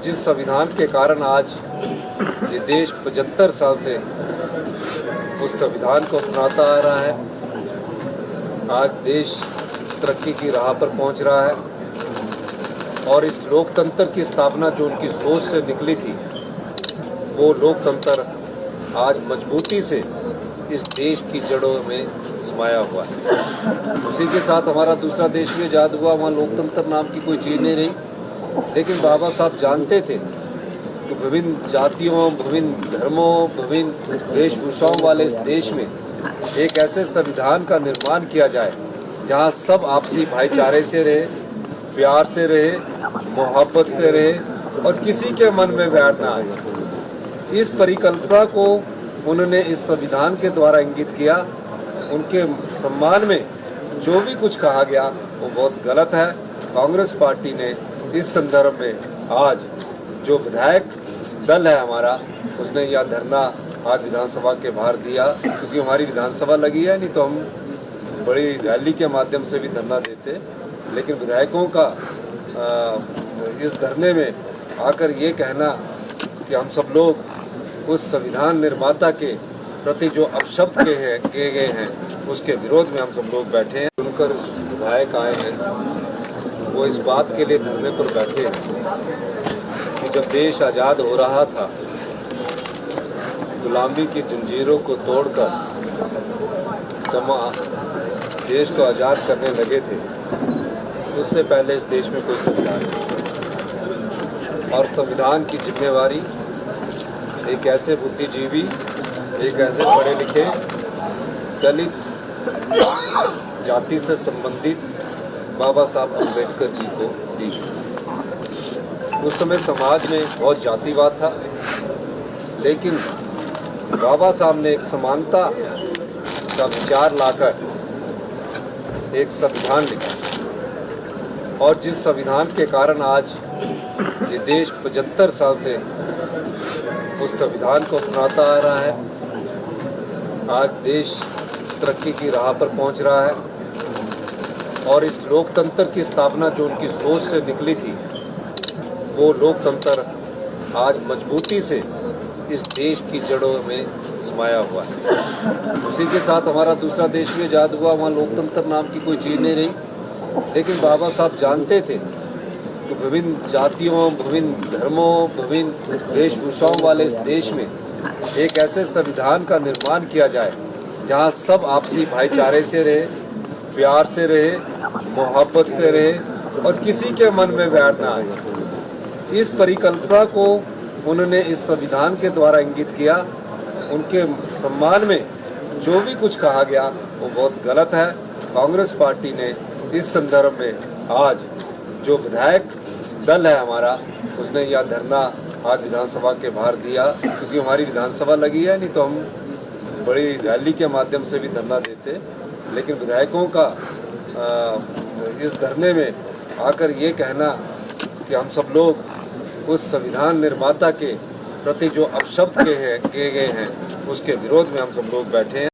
जिस संविधान के कारण आज ये देश 75 साल से उस संविधान को अपनाता आ रहा है, आज देश तरक्की की राह पर पहुंच रहा है और इस लोकतंत्र की स्थापना जो उनकी सोच से निकली थी, वो लोकतंत्र आज मजबूती से इस देश की जड़ों में समाया हुआ है। उसी के साथ हमारा दूसरा देश भी आज़ाद हुआ, वहाँ लोकतंत्र नाम की कोई चीज़ नहीं रही, लेकिन बाबा साहब जानते थे कि विभिन्न जातियों, विभिन्न धर्मों, विभिन्न वेशभूषाओं वाले इस देश में एक ऐसे संविधान का निर्माण किया जाए जहाँ सब आपसी भाईचारे से रहे, प्यार से रहे, मोहब्बत से रहे और किसी के मन में वैर ना आए। इस परिकल्पना को उन्होंने इस संविधान के द्वारा इंगित किया। उनके सम्मान में जो भी कुछ कहा गया वो बहुत गलत है। कांग्रेस पार्टी ने इस संदर्भ में आज जो विधायक दल है हमारा, उसने यह धरना आज विधानसभा के बाहर दिया, क्योंकि हमारी विधानसभा लगी है, नहीं तो हम बड़ी रैली के माध्यम से भी धरना देते। लेकिन विधायकों का इस धरने में आकर ये कहना कि हम सब लोग उस संविधान निर्माता के प्रति जो अपशब्द किए गए हैं उसके विरोध में हम सब लोग बैठे हैं। सुनकर विधायक आए हैं, वो इस बात के लिए धरने पर बैठे हैं कि जब देश आज़ाद हो रहा था, गुलामी की जंजीरों को तोड़कर जब देश को आज़ाद करने लगे थे, उससे पहले इस देश में कोई संविधान नहीं, और संविधान की जिम्मेवारी एक ऐसे बुद्धिजीवी, एक ऐसे पढ़े लिखे दलित जाति से संबंधित बाबा साहब अम्बेडकर जी को दी। उस समय समाज में बहुत जातिवाद था, लेकिन बाबा साहब ने एक समानता का विचार लाकर एक संविधान लिखा, और जिस संविधान के कारण आज ये देश 75 साल से उस संविधान को अपनाता आ रहा है, आज देश तरक्की की राह पर पहुंच रहा है और इस लोकतंत्र की स्थापना जो उनकी सोच से निकली थी, वो लोकतंत्र आज मजबूती से इस देश की जड़ों में समाया हुआ है। उसी के साथ हमारा दूसरा देश भी आज़ाद हुआ, वहाँ लोकतंत्र नाम की कोई चीज़ नहीं रही, लेकिन बाबा साहब जानते थे कि विभिन्न जातियों, विभिन्न धर्मों, विभिन्न वेशभूषाओं वाले इस देश में एक ऐसे संविधान का निर्माण किया जाए जहाँ सब आपसी भाईचारे से रहे, प्यार से रहे, मोहब्बत से रहे और किसी के मन में वैर ना आए। इस परिकल्पना को उन्होंने इस संविधान के द्वारा इंगित किया। उनके सम्मान में जो भी कुछ कहा गया वो बहुत गलत है। कांग्रेस पार्टी ने इस संदर्भ में आज जो विधायक दल है हमारा, उसने यह धरना आज विधानसभा के बाहर दिया, क्योंकि हमारी विधानसभा लगी है, नहीं तो हम बड़ी रैली के माध्यम से भी धरना देते। लेकिन विधायकों का इस धरने में आकर ये कहना कि हम सब लोग उस संविधान निर्माता के प्रति जो अपशब्द किए गए हैं उसके विरोध में हम सब लोग बैठे हैं।